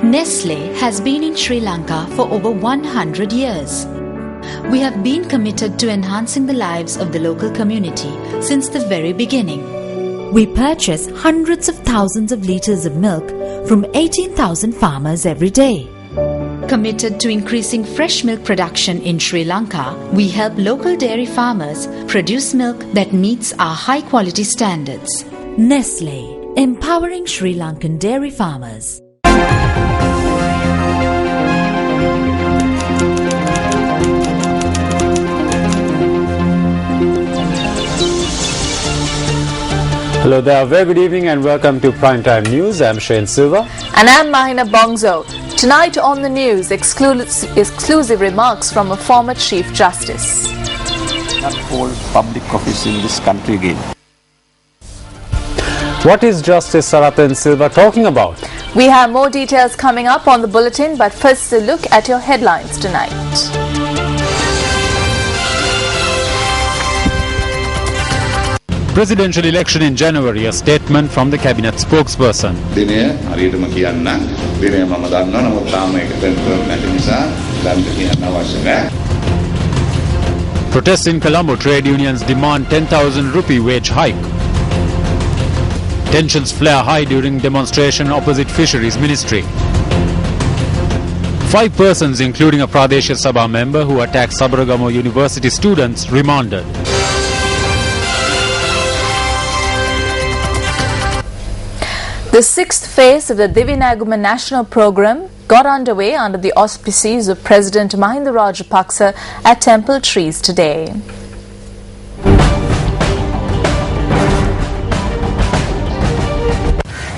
Nestle has been in Sri Lanka for over 100 years. We have been committed to enhancing the lives of the local community since the very beginning. We purchase hundreds of thousands of litres of milk from 18,000 farmers every day. Committed to increasing fresh milk production in Sri Lanka, we help local dairy farmers produce milk that meets our high-quality standards. Nestle, empowering Sri Lankan dairy farmers. Hello there, very good evening and welcome to Primetime News. I'm Shane Silva. And I'm Mahina Bongzo. Tonight on the news, exclusive remarks from a former Chief Justice. Not hold public office in this country again. What is Justice Saratan Silva talking about? We have more details coming up on the bulletin, but first a look at your headlines tonight. Presidential election in January, a statement from the cabinet spokesperson. Protests in Colombo, trade unions demand 10,000 rupee wage hike. Tensions flare high during demonstration opposite Fisheries Ministry. 5 persons, including a Pradesh Sabha member who attacked Sabaragamo University students, remanded. The 6th phase of the Divinaguma National Programme got underway under the auspices of President Mahinda Rajapaksa at Temple Trees today.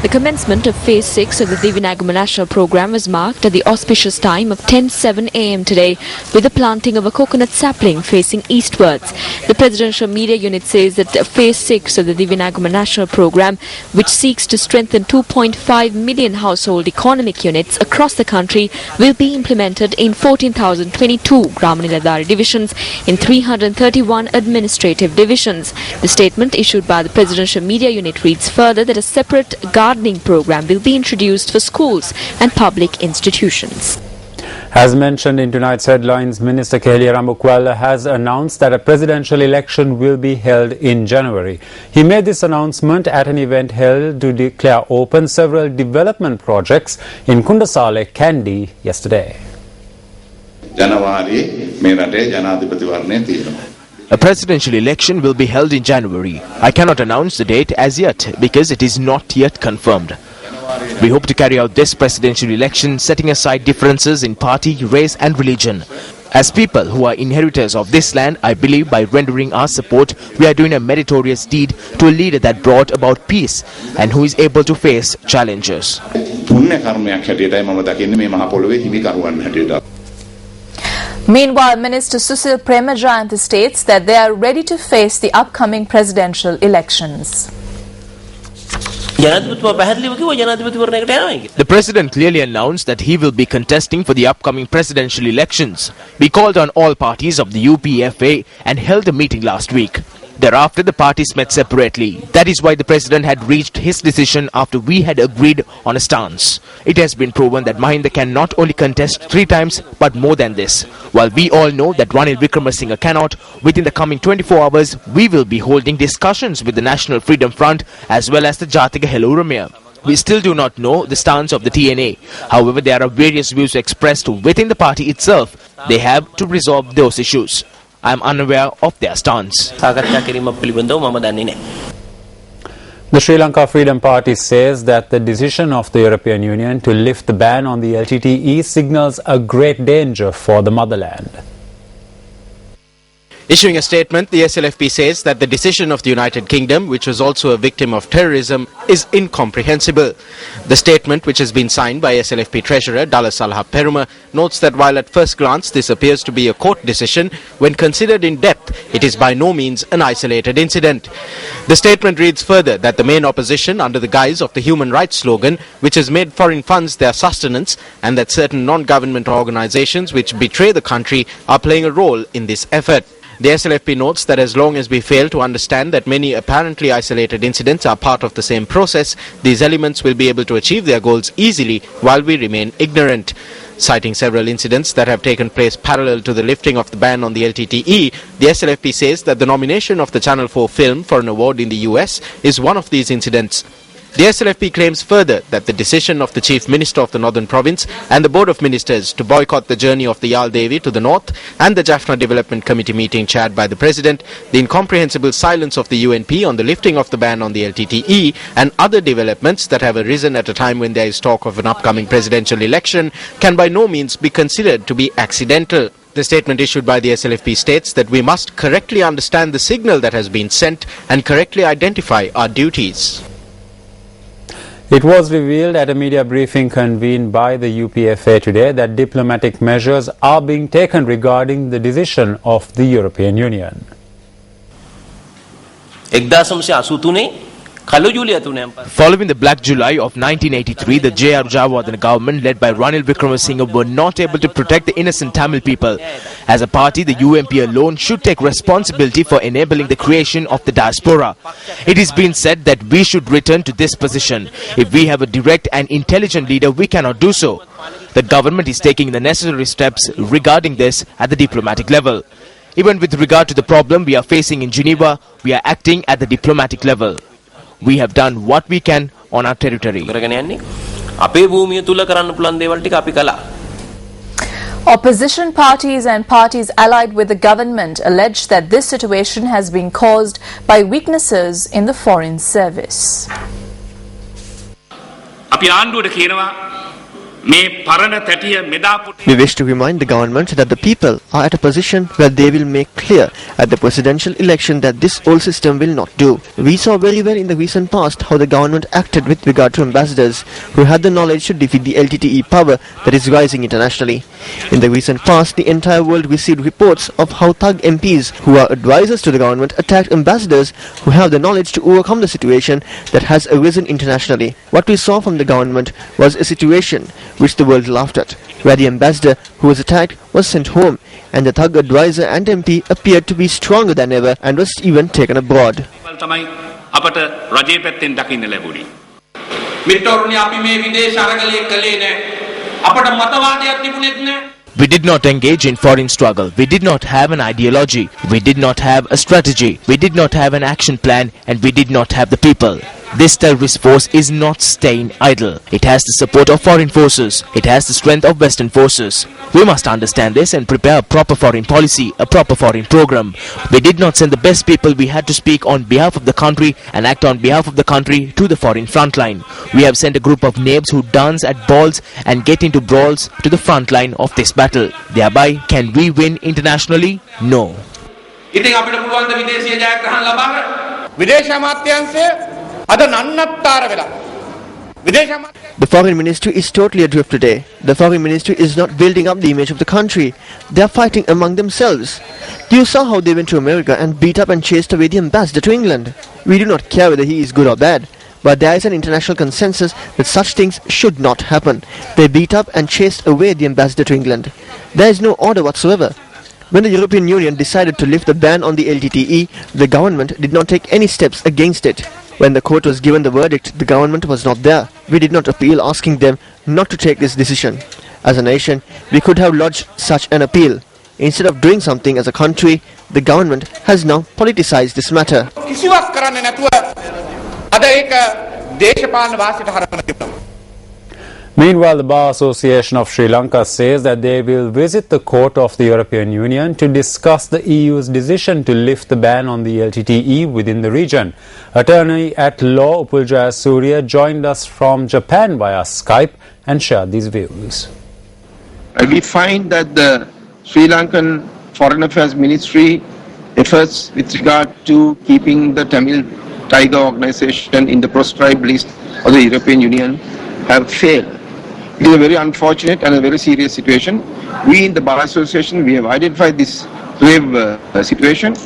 The commencement of Phase 6 of the Divinaguma National Programme was marked at the auspicious time of 10:07 a.m. today with the planting of a coconut sapling facing eastwards. The Presidential Media Unit says that Phase 6 of the Divinaguma National Programme, which seeks to strengthen 2.5 million household economic units across the country, will be implemented in 14,022 Grama-Niladhari divisions in 331 administrative divisions. The statement issued by the Presidential Media Unit reads further that a separate gardening program will be introduced for schools and public institutions. As mentioned in tonight's headlines, Minister Keheliya Rambukwala has announced that a presidential election will be held in January. He made this announcement at an event held to declare open several development projects in Kundasale, Kandy yesterday. A presidential election will be held in January. I cannot announce the date as yet because it is not yet confirmed. We hope to carry out this presidential election setting aside differences in party, race and religion. As people who are inheritors of this land, I believe by rendering our support, we are doing a meritorious deed to a leader that brought about peace and who is able to face challenges. Meanwhile, Minister Susil Premajayanthi states that they are ready to face the upcoming presidential elections. The President clearly announced that he will be contesting for the upcoming presidential elections. We called on all parties of the UPFA and held a meeting last week. Thereafter, the parties met separately. That is why the President had reached his decision after we had agreed on a stance. It has been proven that Mahinda can not only contest 3 times, but more than this. While we all know that Ranil Wickremesinghe cannot, within the coming 24 hours, we will be holding discussions with the National Freedom Front as well as the Jatika Heluramaya. We still do not know the stance of the TNA. However, there are various views expressed within the party itself. They have to resolve those issues. I am unaware of their stance. The Sri Lanka Freedom Party says that the decision of the European Union to lift the ban on the LTTE signals a great danger for the motherland. Issuing a statement, the SLFP says that the decision of the United Kingdom, which was also a victim of terrorism, is incomprehensible. The statement, which has been signed by SLFP Treasurer Dalla Salha Peruma, notes that while at first glance this appears to be a court decision, when considered in depth, it is by no means an isolated incident. The statement reads further that the main opposition, under the guise of the human rights slogan, which has made foreign funds their sustenance, and that certain non-government organizations which betray the country are playing a role in this effort. The SLFP notes that as long as we fail to understand that many apparently isolated incidents are part of the same process, these elements will be able to achieve their goals easily while we remain ignorant. Citing several incidents that have taken place parallel to the lifting of the ban on the LTTE, the SLFP says that the nomination of the Channel 4 film for an award in the US is one of these incidents. The SLFP claims further that the decision of the Chief Minister of the Northern Province and the Board of Ministers to boycott the journey of the Yal Devi to the north and the Jaffna Development Committee meeting chaired by the President, the incomprehensible silence of the UNP on the lifting of the ban on the LTTE and other developments that have arisen at a time when there is talk of an upcoming presidential election can by no means be considered to be accidental. The statement issued by the SLFP states that we must correctly understand the signal that has been sent and correctly identify our duties. It was revealed at a media briefing convened by the UPFA today that diplomatic measures are being taken regarding the decision of the European Union. Following the Black July of 1983, the J.R. Jawardena government led by Ranil Wickremesinghe were not able to protect the innocent Tamil people. As a party, the UMP alone should take responsibility for enabling the creation of the diaspora. It is been said that we should return to this position. If we have a direct and intelligent leader, we cannot do so. The government is taking the necessary steps regarding this at the diplomatic level. Even with regard to the problem we are facing in Geneva, we are acting at the diplomatic level. We have done what we can on our territory. Opposition parties and parties allied with the government allege that this situation has been caused by weaknesses in the foreign service. We wish to remind the government that the people are at a position where they will make clear at the presidential election that this old system will not do. We saw very well in the recent past how the government acted with regard to ambassadors who had the knowledge to defeat the LTTE power that is rising internationally. In the recent past, the entire world received reports of how thug MPs who are advisors to the government attacked ambassadors who have the knowledge to overcome the situation that has arisen internationally. What we saw from the government was a situation which the world laughed at, where the ambassador who was attacked was sent home and the thug advisor and MP appeared to be stronger than ever and was even taken abroad. We did not engage in foreign struggle. We did not have an ideology. We did not have a strategy. We did not have an action plan, and we did not have the people. This terrorist force is not staying idle. It has the support of foreign forces. It has the strength of Western forces. We must understand this and prepare a proper foreign policy, a proper foreign program. We did not send the best people. We had to speak on behalf of the country and act on behalf of the country to the foreign front line. We have sent a group of nabs who dance at balls and get into brawls to the front line of this battle. Thereby, can we win internationally? No. The foreign ministry is totally adrift today. The foreign ministry is not building up the image of the country. They are fighting among themselves. You saw how they went to America and beat up and chased away the ambassador to England. We do not care whether he is good or bad, but there is an international consensus that such things should not happen. They beat up and chased away the ambassador to England. There is no order whatsoever. When the European Union decided to lift the ban on the LTTE, the government did not take any steps against it. When the court was given the verdict, the government was not there. We did not appeal asking them not to take this decision. As a nation, we could have lodged such an appeal. Instead of doing something as a country, the government has now politicized this matter. Meanwhile, the Bar Association of Sri Lanka says that they will visit the court of the European Union to discuss the EU's decision to lift the ban on the LTTE within the region. Attorney at law Upulja Surya joined us from Japan via Skype and shared these views. We find that the Sri Lankan Foreign Affairs Ministry efforts with regard to keeping the Tamil Tiger organization in the proscribed list of the European Union have failed. It is a very unfortunate and a very serious situation. We in the Bar Association, we have identified this grave situation,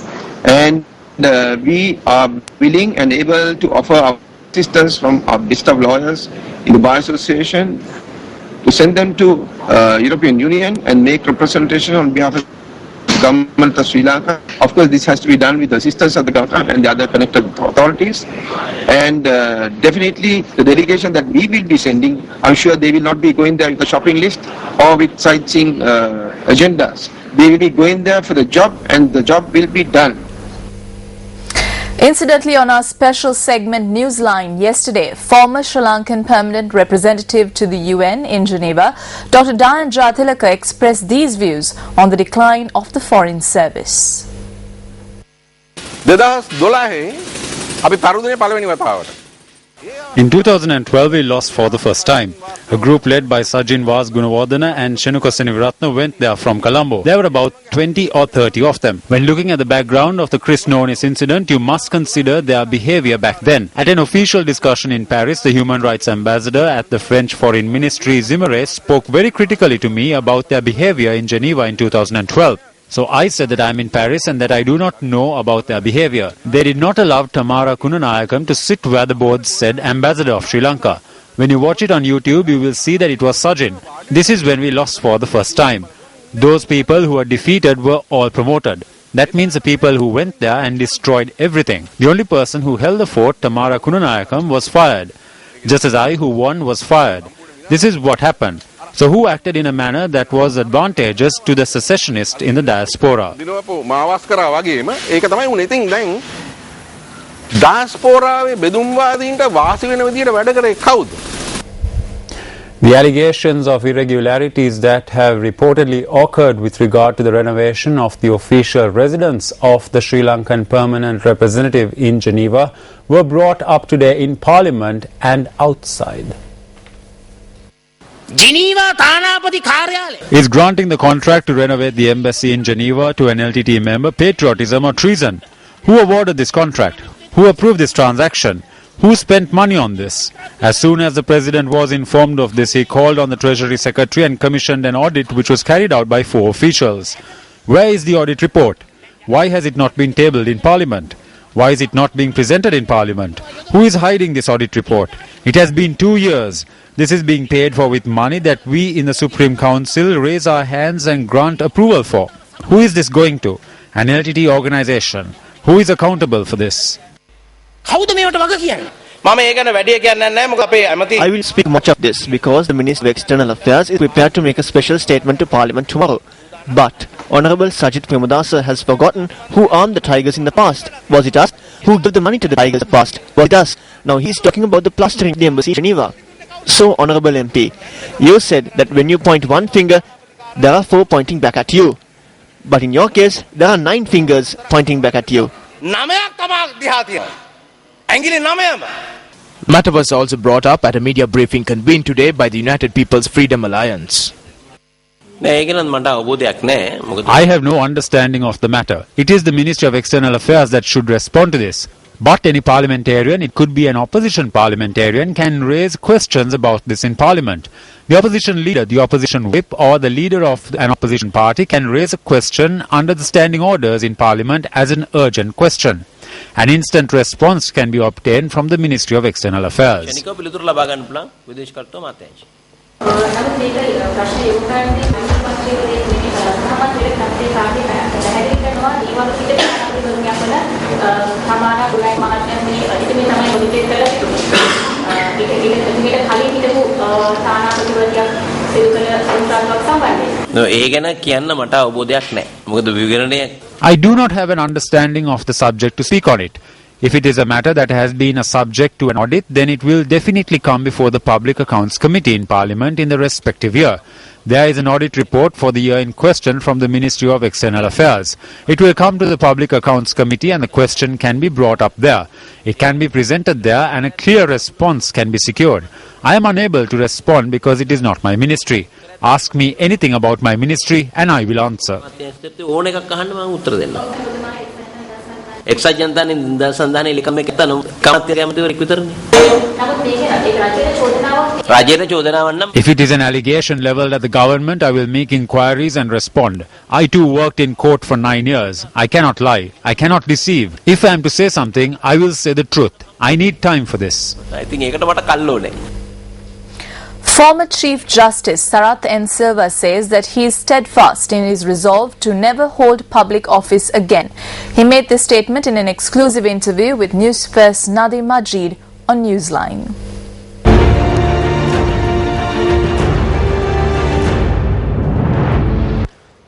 and we are willing and able to offer our assistance from our list of lawyers in the Bar Association to send them to European Union and make representation on behalf of the government of Sri Lanka. Of course, this has to be done with the assistance of the government and the other connected authorities. And definitely the delegation that we will be sending, I'm sure they will not be going there with a shopping list or with sightseeing agendas. They will be going there for the job, and the job will be done. Incidentally, on our special segment Newsline yesterday, former Sri Lankan permanent representative to the UN in Geneva, Dr. Dayan Jathilaka expressed these views on the decline of the Foreign Service. 2012 අපි පරුදුනේ පළවෙනි වතාවට. In 2012, we lost for the first time. A group led by Sajin Vas Gunawardena and Shenuka Seniviratna went there from Colombo. There were about 20 or 30 of them. When looking at the background of the Chris Nonis incident, you must consider their behavior back then. At an official discussion in Paris, the human rights ambassador at the French Foreign Ministry, Zimmeré, spoke very critically to me about their behavior in Geneva in 2012. So I said that I am in Paris and that I do not know about their behavior. They did not allow Tamara Kunanayakam to sit where the board said Ambassador of Sri Lanka. When you watch it on YouTube, you will see that it was Sajin. This is when we lost for the first time. Those people who were defeated were all promoted. That means the people who went there and destroyed everything. The only person who held the fort, Tamara Kunanayakam, was fired. Just as I, who won, was fired. This is what happened. So who acted in a manner that was advantageous to the secessionists in the diaspora? දිනවපු මාවස් කරා වගේම ඒක තමයි උනේ. ඉතින් දැන් ඩාස්පෝරාවේ බෙදුම්වාදීන්ට වාසි වෙන විදියට වැඩ කරේ කවුද? The allegations of irregularities that have reportedly occurred with regard to the renovation of the official residence of the Sri Lankan permanent representative in Geneva were brought up today in Parliament and outside. Is granting the contract to renovate the embassy in Geneva to an LTT member patriotism or treason? Who awarded this contract? Who approved this transaction? Who spent money on this? As soon as the President was informed of this, he called on the Treasury Secretary and commissioned an audit which was carried out by 4 officials. Where is the audit report? Why has it not been tabled in Parliament? Why is it not being presented in Parliament? Who is hiding this audit report? It has been 2 years. This is being paid for with money that we in the Supreme Council raise our hands and grant approval for. Who is this going to? An LTT organization. Who is accountable for this? I will speak much of this because the Minister of External Affairs is prepared to make a special statement to Parliament tomorrow. But Honorable Sajid Premadasa has forgotten who armed the tigers in the past. Was it us? Who gave the money to the tigers in the past? Was it us? Now he is talking about the plastering of the embassy in Geneva. So, Honorable MP, you said that when you point one finger, there are 4 pointing back at you. But in your case, there are 9 fingers pointing back at you. Matter was also brought up at a media briefing convened today by the United People's Freedom Alliance. I have no understanding of the matter. It is the Ministry of External Affairs that should respond to this. But any parliamentarian, it could be an opposition parliamentarian, can raise questions about this in Parliament. The opposition leader, the opposition whip or the leader of an opposition party can raise a question under the standing orders in Parliament as an urgent question. An instant response can be obtained from the Ministry of External Affairs. I do not have an understanding of the subject to speak on it. If it is a matter that has been a subject to an audit, then it will definitely come before the Public Accounts Committee in Parliament in the respective year. There is an audit report for the year in question from the Ministry of External Affairs. It will come to the Public Accounts Committee and the question can be brought up there. It can be presented there and a clear response can be secured. I am unable to respond because it is not my ministry. Ask me anything about my ministry and I will answer. If it is an allegation leveled at the government, I will make inquiries and respond. I too worked in court for 9 years. I cannot lie. I cannot deceive. If I am to say something, I will say the truth. I need time for this. Former Chief Justice Sarath N. Silva says that he is steadfast in his resolve to never hold public office again. He made this statement in an exclusive interview with Newsfirst Nadim Majid on Newsline.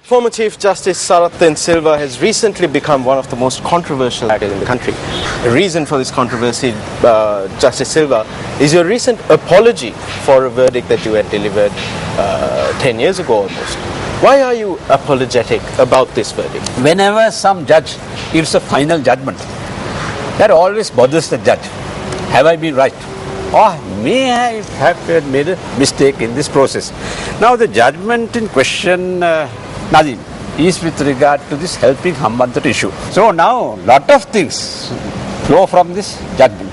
Former Chief Justice Sarath N. Silva has recently become one of the most controversial actors in the country. The reason for this controversy, Justice Silva, is your recent apology for a verdict that you had delivered 10 years ago almost. Why are you apologetic about this verdict? Whenever some judge gives a final judgment, that always bothers the judge. Have I been right? Or may I have made a mistake in this process? Now the judgment in question, Nadim, is with regard to this helping Hambantota issue. So now lot of things flow from this judgment.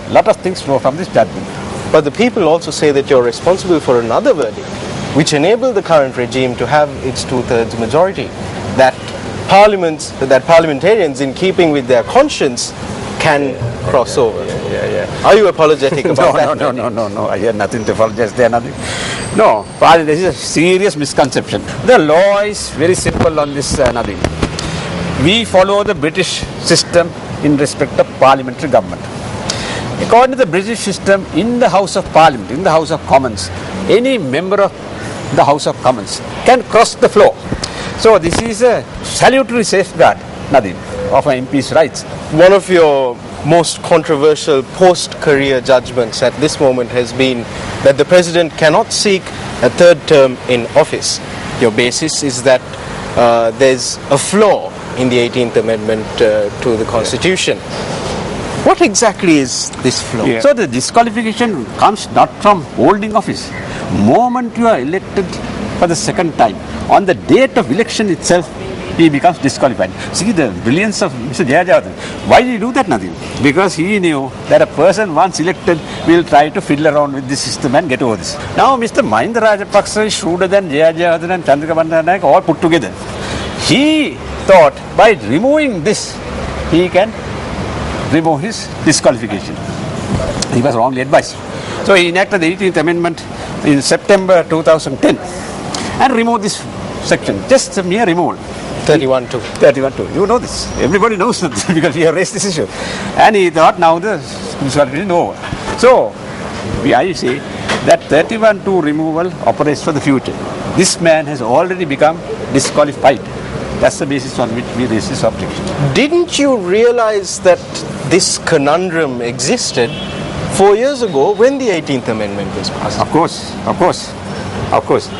But the people also say that you're responsible for another verdict, which enabled the current regime to have its 2/3 majority. That parliamentarians, in keeping with their conscience, can cross over. Are you apologetic about that? No. I have nothing to apologize there, nothing. No, this is a serious misconception. The law is very simple on this, nothing. We follow the British system in respect of parliamentary government. According to the British system, in the House of Parliament, in the House of Commons, any member of the House of Commons can cross the floor. So this is a salutary safeguard, Nadim, of an MP's rights. One of your most controversial post-career judgments at this moment has been that the president cannot seek a third term in office. Your basis is that there's a flaw in the 18th Amendment to the Constitution. What exactly is this flaw? So the disqualification comes not from holding office. Moment you are elected for the second time, on the date of election itself, he becomes disqualified. See the brilliance of Mr. Jayajawardhan. Why did he do that, Nadim? Because he knew that a person once elected will try to fiddle around with this system and get over this. Now Mr. Mahinda Rajapaksa is shrewder than Jayajawardhan and Chandrika Bandanayak all put together. He thought by removing this, he can remove his disqualification. He was wrongly advised. So he enacted the 18th Amendment in September 2010 and removed this section. Just a mere removal. 31-2. You know this. Everybody knows this because we have raised this issue. And he thought now the disqualification is over. So, I say that 31-2 removal operates for the future. This man has already become disqualified. That's the basis on which we raise this objection. Didn't you realize that this conundrum existed 4 years ago when the 18th Amendment was passed? Of course.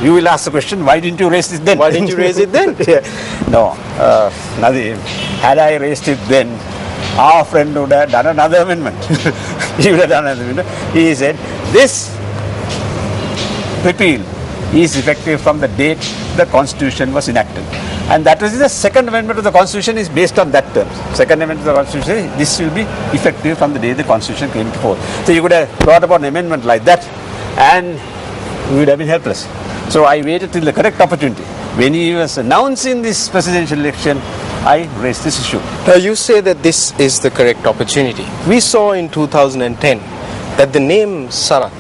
You will ask the question, why didn't you raise it then? Why didn't you raise it then? No, Nadim, had I raised it then, our friend would have done another amendment. He would have done another amendment. He said, this repeal is effective from the date the Constitution was enacted. And that is the second amendment of the Constitution is based on that term. Second amendment of the Constitution, this will be effective from the day the Constitution came to force. So you could have thought about an amendment like that and we would have been helpless. So I waited till the correct opportunity. When he was announcing this presidential election, I raised this issue. Now you say that this is the correct opportunity. We saw in 2010 that the name Sarath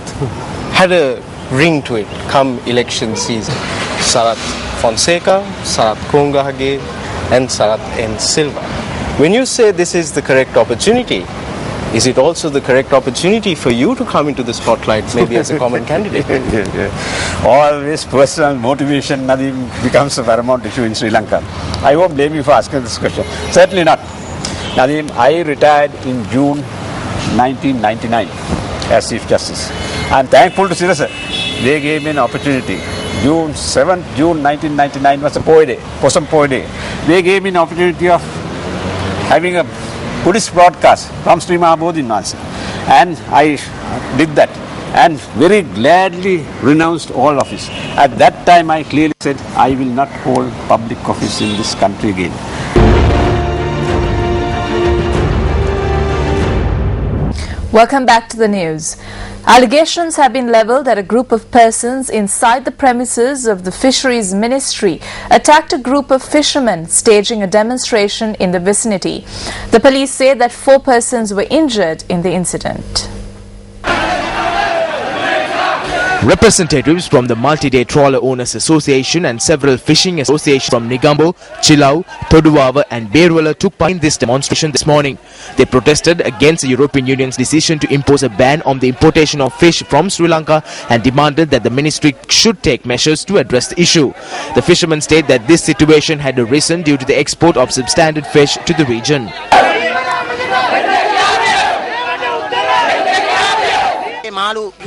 had a ring to it come election season. Sarath Fonseca, Sarath Kongahage and Sarath N. Silva. When you say this is the correct opportunity, is it also the correct opportunity for you to come into the spotlight, maybe as a common candidate? Always personal motivation, Nadim, becomes a paramount issue in Sri Lanka. I won't blame you for asking this question. Certainly not. Nadim, I retired in June 1999 as Chief Justice. I'm thankful to Sirasa. They gave me an opportunity. June 1999 was a Poe Day, Posam Poe Day. They gave me an opportunity of having a Buddhist broadcast from Sri Mahabodhi, and I did that and very gladly renounced all office. At that time I clearly said I will not hold public office in this country again. Welcome back to the news. Allegations have been levelled that a group of persons inside the premises of the Fisheries Ministry attacked a group of fishermen staging a demonstration in the vicinity. The police say that 4 persons were injured in the incident. Representatives from the Multi-Day Trawler Owners Association and several fishing associations from Negombo, Chilau, Toduwava and Berwala took part in this demonstration this morning. They protested against the European Union's decision to impose a ban on the importation of fish from Sri Lanka and demanded that the ministry should take measures to address the issue. The fishermen state that this situation had arisen due to the export of substandard fish to the region.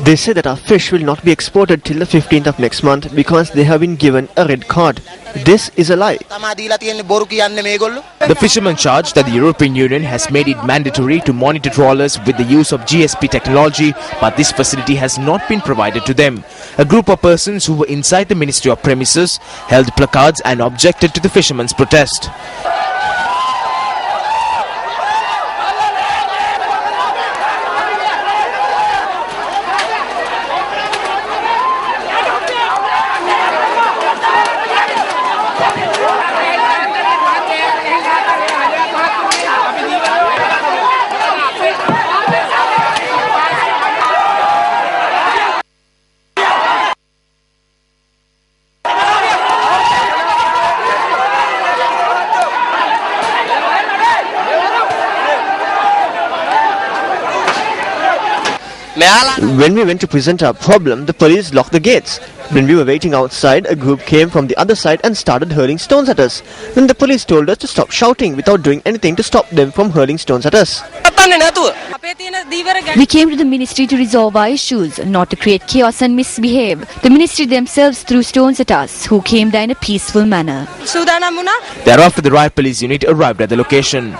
They say that our fish will not be exported till the 15th of next month because they have been given a red card. This is a lie. The fishermen charge that the European Union has made it mandatory to monitor trawlers with the use of GSP technology, but this facility has not been provided to them. A group of persons who were inside the Ministry of Premises held placards and objected to the fishermen's protest. When we went to present our problem, the police locked the gates. When we were waiting outside, a group came from the other side and started hurling stones at us. Then the police told us to stop shouting without doing anything to stop them from hurling stones at us. We came to the ministry to resolve our issues, not to create chaos and misbehave. The ministry themselves threw stones at us, who came there in a peaceful manner. Thereafter, the riot police unit arrived at the location.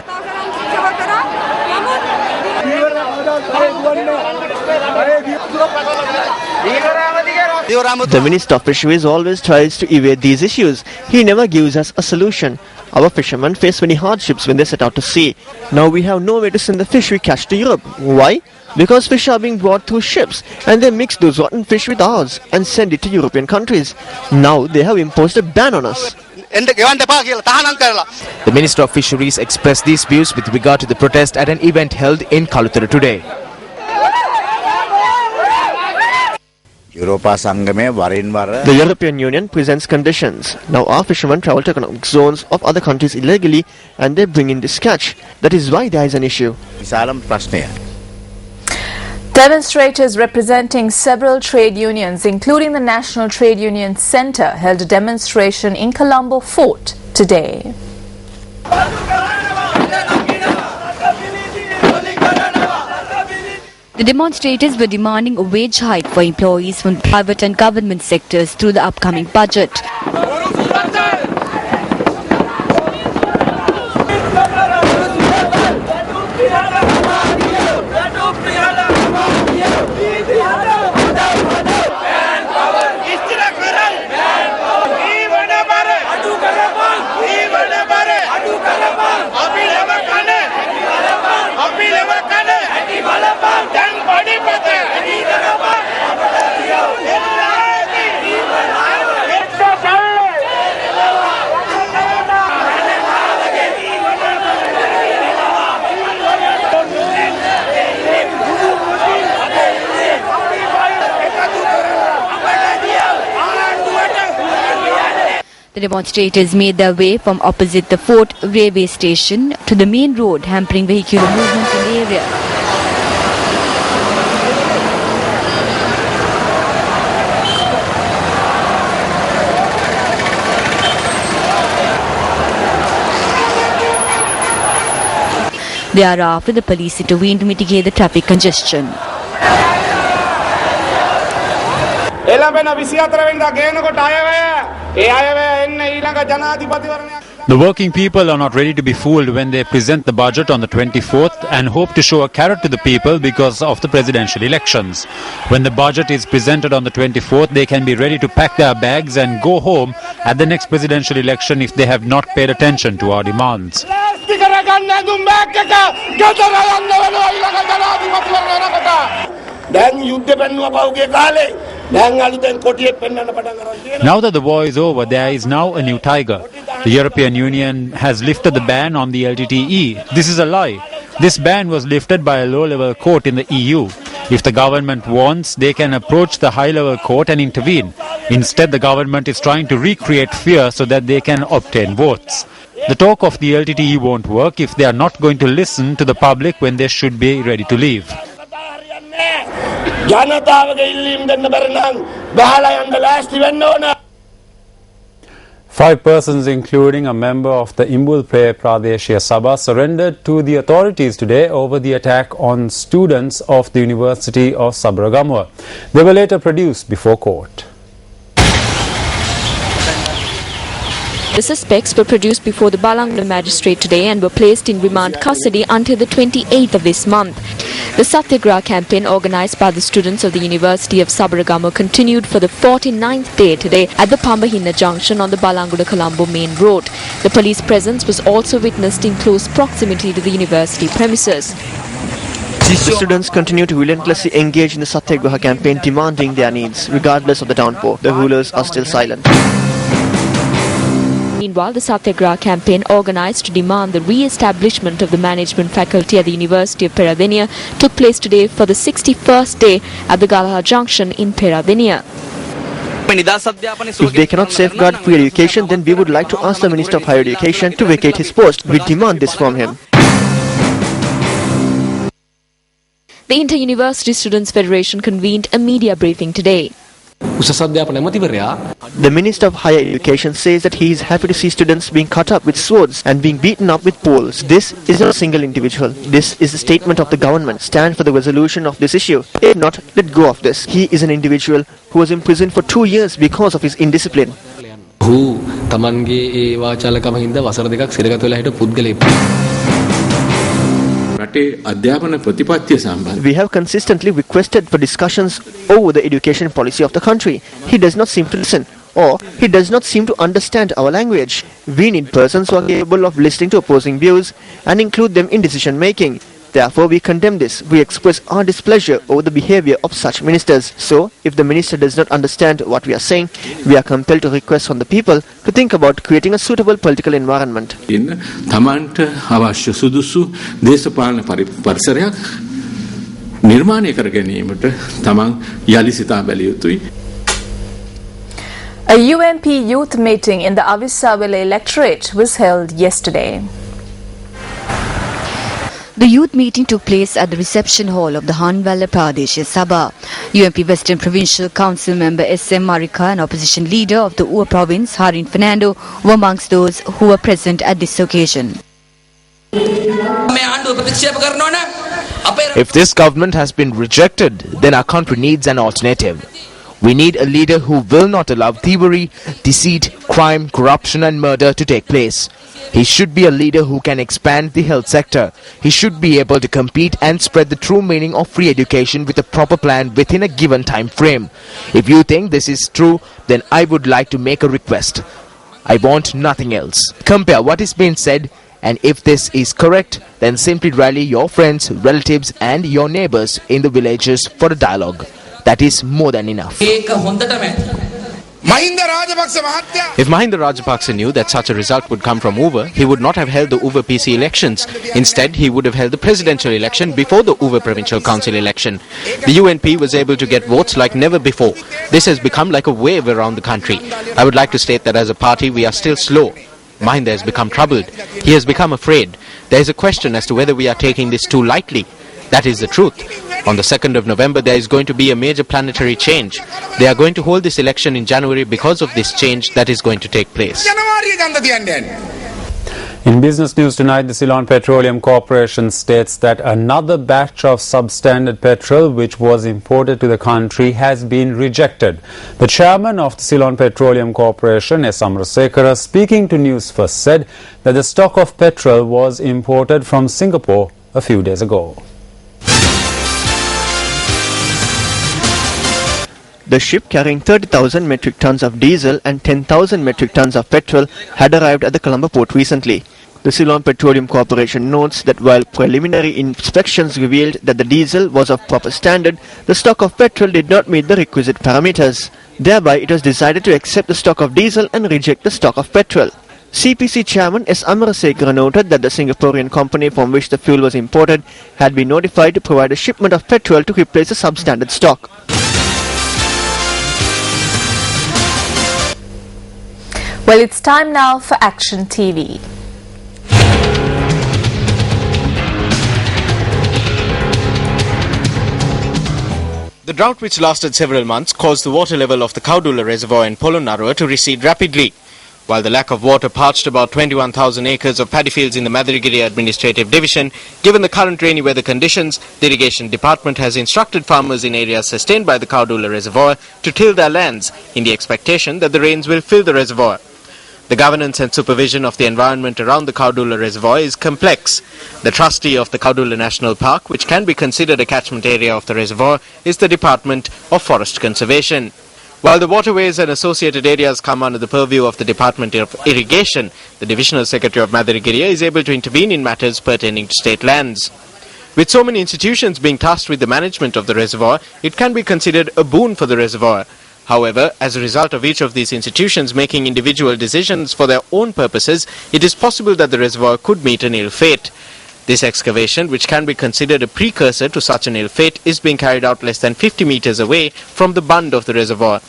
The Minister of Fisheries always tries to evade these issues. He never gives us a solution. Our fishermen face many hardships when they set out to sea. Now we have no way to send the fish we catch to Europe. Why? Because fish are being brought through ships and they mix those rotten fish with ours and send it to European countries. Now they have imposed a ban on us. The Minister of Fisheries expressed these views with regard to the protest at an event held in Kaluthara today. The European Union presents conditions. Now our fishermen travel to economic zones of other countries illegally and they bring in this catch. That is why there is an issue. Demonstrators representing several trade unions, including the National Trade Union Centre, held a demonstration in Colombo Fort today. The demonstrators were demanding a wage hike for employees from private and government sectors through the upcoming budget. The demonstrators made their way from opposite the Fort railway station to the main road, hampering vehicular movement in the area. Thereafter, the police intervened to mitigate the traffic congestion. The working people are not ready to be fooled when they present the budget on the 24th and hope to show a carrot to the people because of the presidential elections. When the budget is presented on the 24th, they can be ready to pack their bags and go home at the next presidential election if they have not paid attention to our demands. Now that the war is over, there is now a new tiger. The European Union has lifted the ban on the LTTE. This is a lie. This ban was lifted by a low-level court in the EU. If the government wants, they can approach the high-level court and intervene. Instead, the government is trying to recreate fear so that they can obtain votes. The talk of the LTTE won't work if they are not going to listen to the public when they should be ready to leave. Five persons, including a member of the Imbulpe Pradeshia Sabha, surrendered to the authorities today over the attack on students of the University of Sabaragamuwa. They were later produced before court. The suspects were produced before the Balangula magistrate today and were placed in remand custody until the 28th of this month. The Satyagraha campaign organised by the students of the University of Sabaragamuwa continued for the 49th day today at the Pambahina junction on the Balangula-Colombo main road. The police presence was also witnessed in close proximity to the university premises. The students continue to relentlessly engage in the Satyagraha campaign, demanding their needs, regardless of the downpour. The rulers are still silent. Meanwhile, the Satyagraha campaign organised to demand the re-establishment of the management faculty at the University of Peradeniya took place today for the 61st day at the Galaha Junction in Peradeniya. If they cannot safeguard free education, then we would like to ask the Minister of Higher Education to vacate his post. We demand this from him. The Inter-University Students' Federation convened a media briefing today. The Minister of Higher Education says that he is happy to see students being cut up with swords and being beaten up with poles. This is not a single individual. This is a statement of the government. Stand for the resolution of this issue. If not, let go of this. He is an individual who was imprisoned for 2 years because of his indiscipline. We have consistently requested for discussions over the education policy of the country. He does not seem to listen, or he does not seem to understand our language. We need persons who are capable of listening to opposing views and include them in decision making. Therefore, we condemn this. We express our displeasure over the behavior of such ministers. So, if the minister does not understand what we are saying, we are compelled to request from the people to think about creating a suitable political environment. A UMP youth meeting in the Avisawale electorate was held yesterday. The youth meeting took place at the reception hall of the Hanwala Pradeshia Sabha. UMP Western Provincial Council member S.M. Marika and opposition leader of the Ua province, Harin Fernando, were amongst those who were present at this occasion. If this government has been rejected, then our country needs an alternative. We need a leader who will not allow thievery, deceit, crime, corruption and murder to take place. He should be a leader who can expand the health sector. He should be able to compete and spread the true meaning of free education with a proper plan within a given time frame. If you think this is true, then I would like to make a request. I want nothing else. Compare what is being said, and if this is correct, then simply rally your friends, relatives and your neighbors in the villages for a dialogue. That is more than enough. If Mahinda Rajapaksa knew that such a result would come from Uva, he would not have held the Uva PC elections. Instead, he would have held the presidential election before the Uva Provincial Council election. The UNP was able to get votes like never before. This has become like a wave around the country. I would like to state that as a party, we are still slow. Mahinda has become troubled. He has become afraid. There is a question as to whether we are taking this too lightly. That is the truth. On the 2nd of November, there is going to be a major planetary change. They are going to hold this election in January because of this change that is going to take place. In business news tonight, the Ceylon Petroleum Corporation states that another batch of substandard petrol which was imported to the country has been rejected. The chairman of the Ceylon Petroleum Corporation, S. Amrasekara, speaking to Newsfirst, said that the stock of petrol was imported from Singapore a few days ago. The ship carrying 30,000 metric tons of diesel and 10,000 metric tons of petrol had arrived at the Colombo port recently. The Ceylon Petroleum Corporation notes that while preliminary inspections revealed that the diesel was of proper standard, the stock of petrol did not meet the requisite parameters. Thereby, it was decided to accept the stock of diesel and reject the stock of petrol. CPC chairman S. Amarasekara noted that the Singaporean company from which the fuel was imported had been notified to provide a shipment of petrol to replace the substandard stock. Well, it's time now for Action TV. The drought, which lasted several months, caused the water level of the Kaudula reservoir in Polonnaruwa to recede rapidly. While the lack of water parched about 21,000 acres of paddy fields in the Madaragiri Administrative Division, given the current rainy weather conditions, the Irrigation Department has instructed farmers in areas sustained by the Kaudula reservoir to till their lands in the expectation that the rains will fill the reservoir. The governance and supervision of the environment around the Kaudula reservoir is complex. The trustee of the Kaudula National Park, which can be considered a catchment area of the reservoir, is the Department of Forest Conservation. While the waterways and associated areas come under the purview of the Department of Irrigation, the Divisional Secretary of Madaragiri is able to intervene in matters pertaining to state lands. With so many institutions being tasked with the management of the reservoir, it can be considered a boon for the reservoir. However, as a result of each of these institutions making individual decisions for their own purposes, it is possible that the reservoir could meet an ill fate. This excavation, which can be considered a precursor to such an ill fate, is being carried out less than 50 meters away from the bund of the reservoir.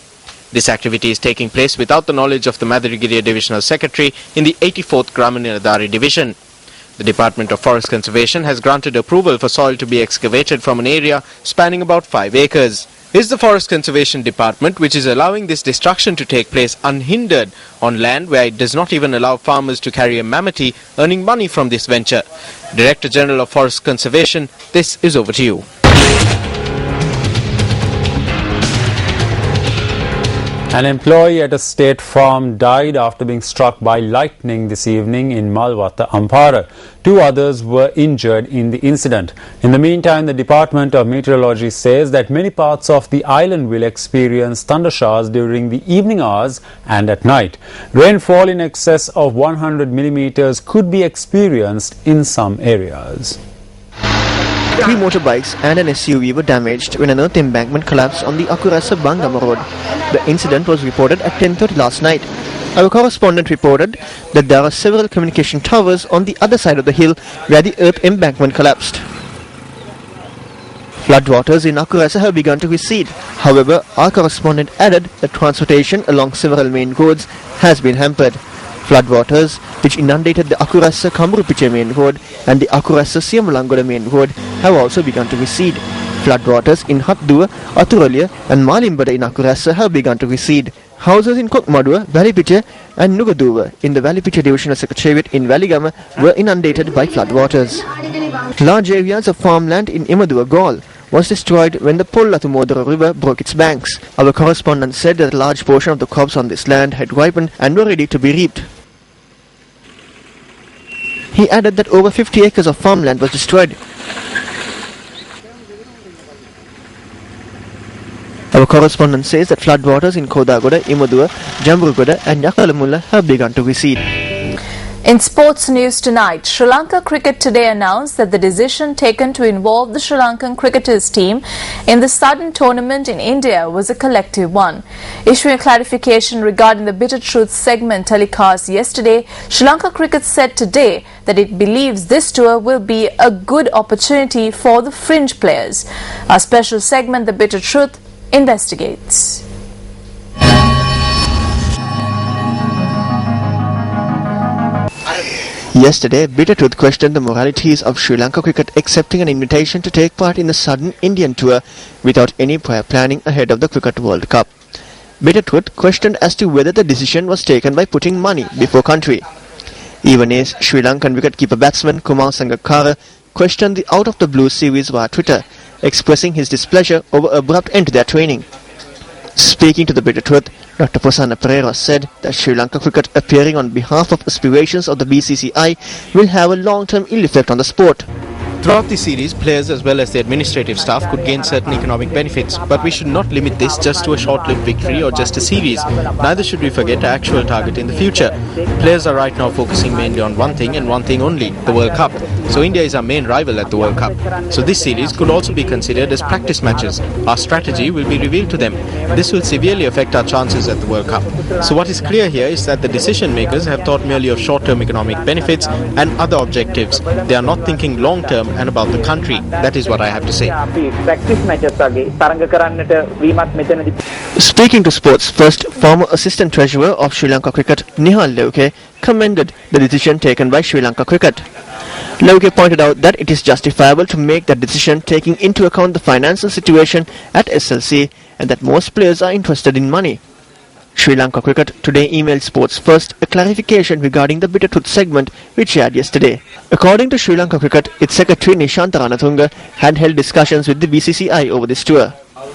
This activity is taking place without the knowledge of the Madaragiri Divisional Secretary in the 84th Gramanadari Division. The Department of Forest Conservation has granted approval for soil to be excavated from an area spanning about 5 acres. Is the Forest Conservation Department, which is allowing this destruction to take place unhindered on land where it does not even allow farmers to carry a mammoty, earning money from this venture? Director General of Forest Conservation, this is over to you. An employee at a state farm died after being struck by lightning this evening in Malwata, Ampara. 2 others were injured in the incident. In the meantime, the Department of Meteorology says that many parts of the island will experience thundershowers during the evening hours and at night. Rainfall in excess of 100 millimeters could be experienced in some areas. 3 motorbikes and an SUV were damaged when an earth embankment collapsed on the Akurasa Bangama road. The incident was reported at 10:30 last night. Our correspondent reported that there are several communication towers on the other side of the hill where the earth embankment collapsed. Floodwaters in Akurasa have begun to recede. However, our correspondent added that transportation along several main roads has been hampered. Floodwaters, which inundated the Akurasa Kamurupiche main road and the Akurasa Siamalangoda main road, have also begun to recede. Floodwaters in Hatduwa, Aturalia and Malimbada in Akurasa have begun to recede. Houses in Kokmadua, Valipiche and Nugaduwa in the Valipiche Divisional Secretariat in Valigama were inundated by floodwaters. Large areas of farmland in Imaduwa, Gaul, was destroyed when the Pollatumodara River broke its banks. Our correspondent said that a large portion of the crops on this land had ripened and were ready to be reaped. He added that over 50 acres of farmland was destroyed. Our correspondent says that floodwaters in Kodagoda, Imaduwa, Jambugoda and Yakalamulla have begun to recede. In sports news tonight, Sri Lanka Cricket today announced that the decision taken to involve the Sri Lankan cricketers team in the sudden tournament in India was a collective one. Issuing a clarification regarding the Bitter Truth segment telecast yesterday, Sri Lanka Cricket said today that it believes this tour will be a good opportunity for the fringe players. Our special segment, The Bitter Truth, investigates. Yesterday, Bitter Truth questioned the moralities of Sri Lanka cricket accepting an invitation to take part in the sudden Indian tour without any prior planning ahead of the Cricket World Cup. Bitter Truth questioned as to whether the decision was taken by putting money before country. Even as Sri Lankan wicketkeeper batsman Kumar Sangakkara questioned the out-of-the-blue series via Twitter, expressing his displeasure over abrupt end to their training. Speaking to the Bitter Truth, Dr. Prasanna Pereira said that Sri Lanka cricket appearing on behalf of aspirations of the BCCI will have a long-term ill effect on the sport. Throughout the series, players as well as the administrative staff could gain certain economic benefits, but we should not limit this just to a short-lived victory or just a series. Neither should we forget our actual target in the future. Players are right now focusing mainly on one thing and one thing only, the World Cup. So India is our main rival at the World Cup. So this series could also be considered as practice matches. Our strategy will be revealed to them. This will severely affect our chances at the World Cup. So what is clear here is that the decision makers have thought merely of short-term economic benefits and other objectives. They are not thinking long-term and about the country. That is what I have to say. Speaking to Sports First, former Assistant Treasurer of Sri Lanka Cricket Newsfirst.lk commended the decision taken by Sri Lanka Cricket. Leuke pointed out that it is justifiable to make that decision taking into account the financial situation at SLC and that most players are interested in money. Sri Lanka Cricket today emailed Sports First a clarification regarding the Bitter Truth segment which aired yesterday. According to Sri Lanka Cricket, its secretary Nishantha Ranatunga had held discussions with the BCCI over this tour.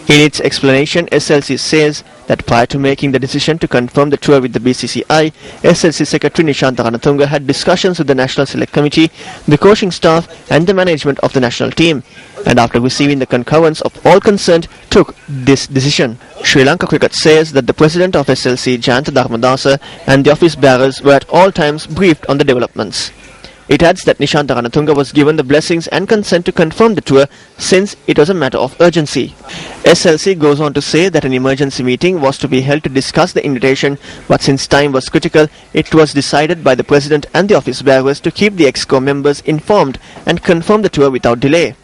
In its explanation, SLC says that prior to making the decision to confirm the tour with the BCCI, SLC Secretary Nishantha Ranatunga had discussions with the National Select Committee, the coaching staff and the management of the national team, and after receiving the concurrence of all concerned, took this decision. Sri Lanka Cricket says that the president of SLC, Jayantha Dharmadasa, and the office bearers were at all times briefed on the developments. It adds that Nishantha Ranatunga was given the blessings and consent to confirm the tour since it was a matter of urgency. SLC goes on to say that an emergency meeting was to be held to discuss the invitation, but since time was critical, it was decided by the president and the office bearers to keep the EXCO members informed and confirm the tour without delay.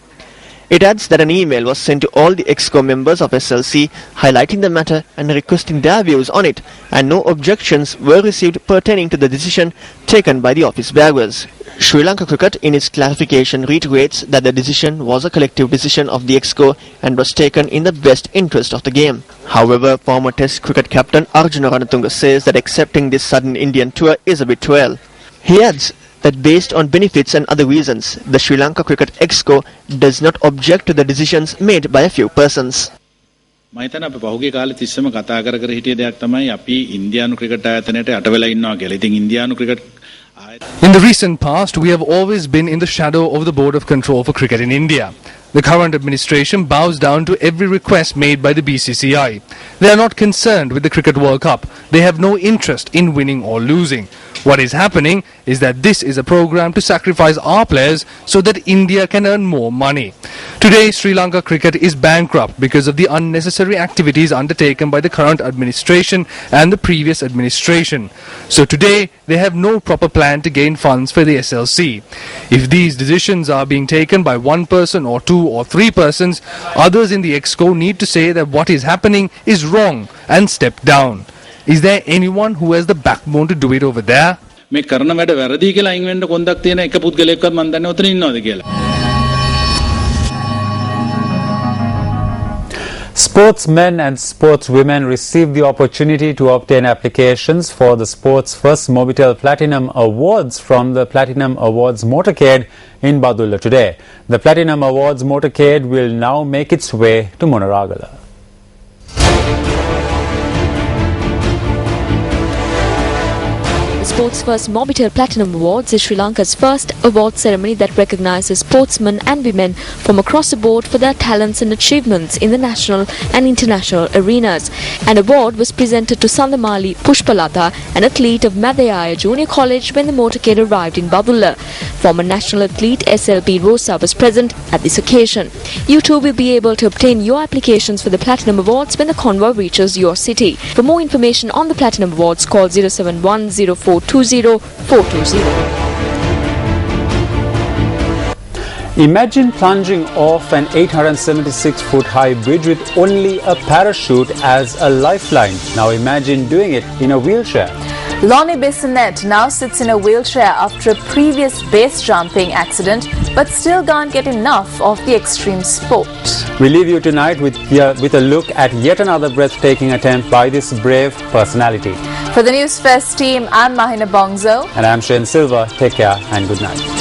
It adds that an email was sent to all the EXCO members of SLC highlighting the matter and requesting their views on it, and no objections were received pertaining to the decision taken by the office bearers. Sri Lanka Cricket in its clarification reiterates that the decision was a collective decision of the EXCO and was taken in the best interest of the game. However, former Test cricket captain Arjuna Ranatunga says that accepting this sudden Indian tour is a betrayal. He adds that based on benefits and other reasons, the Sri Lanka Cricket EXCO does not object to the decisions made by a few persons. මම හිතන්නේ අපි පහුගිය කාලේ තිස්සම කතා කර හිටිය දෙයක් තමයි අපි ඉන්දියානු ක්‍රිකට් ආයතනයට අට වෙලා ඉන්නවා කියලා. ඉතින් ඉන්දියානු cricket In the recent past, we have always been in the shadow of the Board of Control for Cricket in India. The current administration bows down to every request made by the BCCI. They are not concerned with the Cricket World Cup. They have no interest in winning or losing. What is happening is that this is a program to sacrifice our players so that India can earn more money. Today, Sri Lanka Cricket is bankrupt because of the unnecessary activities undertaken by the current administration and the previous administration. So today, they have no proper plan to gain funds for the SLC. If these decisions are being taken by one person or two or three persons, others in the EXCO need to say that what is happening is wrong and step down. Is there anyone who has the backbone to do it over there? මේ කරන වැඩ වැරදි කියලා අයින් වෙන්න කොන්දක් තියෙන එක පුද්ගලයෙක්වත් මන් දන්නේ උතන ඉන්නවද කියලා. Sportsmen and sportswomen received the opportunity to obtain applications for the Sports First Mobitel Platinum Awards from the Platinum Awards Motorcade in Badulla today. The Platinum Awards Motorcade will now make its way to Monaragala. Sports First Mobitel Platinum Awards is Sri Lanka's first award ceremony that recognizes sportsmen and women from across the board for their talents and achievements in the national and international arenas. An award was presented to Sandamali Pushpalata, an athlete of Madhyaya Junior College, when the motorcade arrived in Badulla. Former national athlete SLP Rosa was present at this occasion. You too will be able to obtain your applications for the Platinum Awards when the convoy reaches your city. For more information on the Platinum Awards, call 0710420 Imagine plunging off an 876-foot high bridge with only a parachute as a lifeline. Now imagine doing it in a wheelchair. Lonnie Bissonette now sits in a wheelchair after a previous base jumping accident, but still can't get enough of the extreme sport. We leave you tonight with a look at yet another breathtaking attempt by this brave personality. For the Newsfirst team, I'm Mahina Bongzo. And I'm Shane Silva. Take care and good night.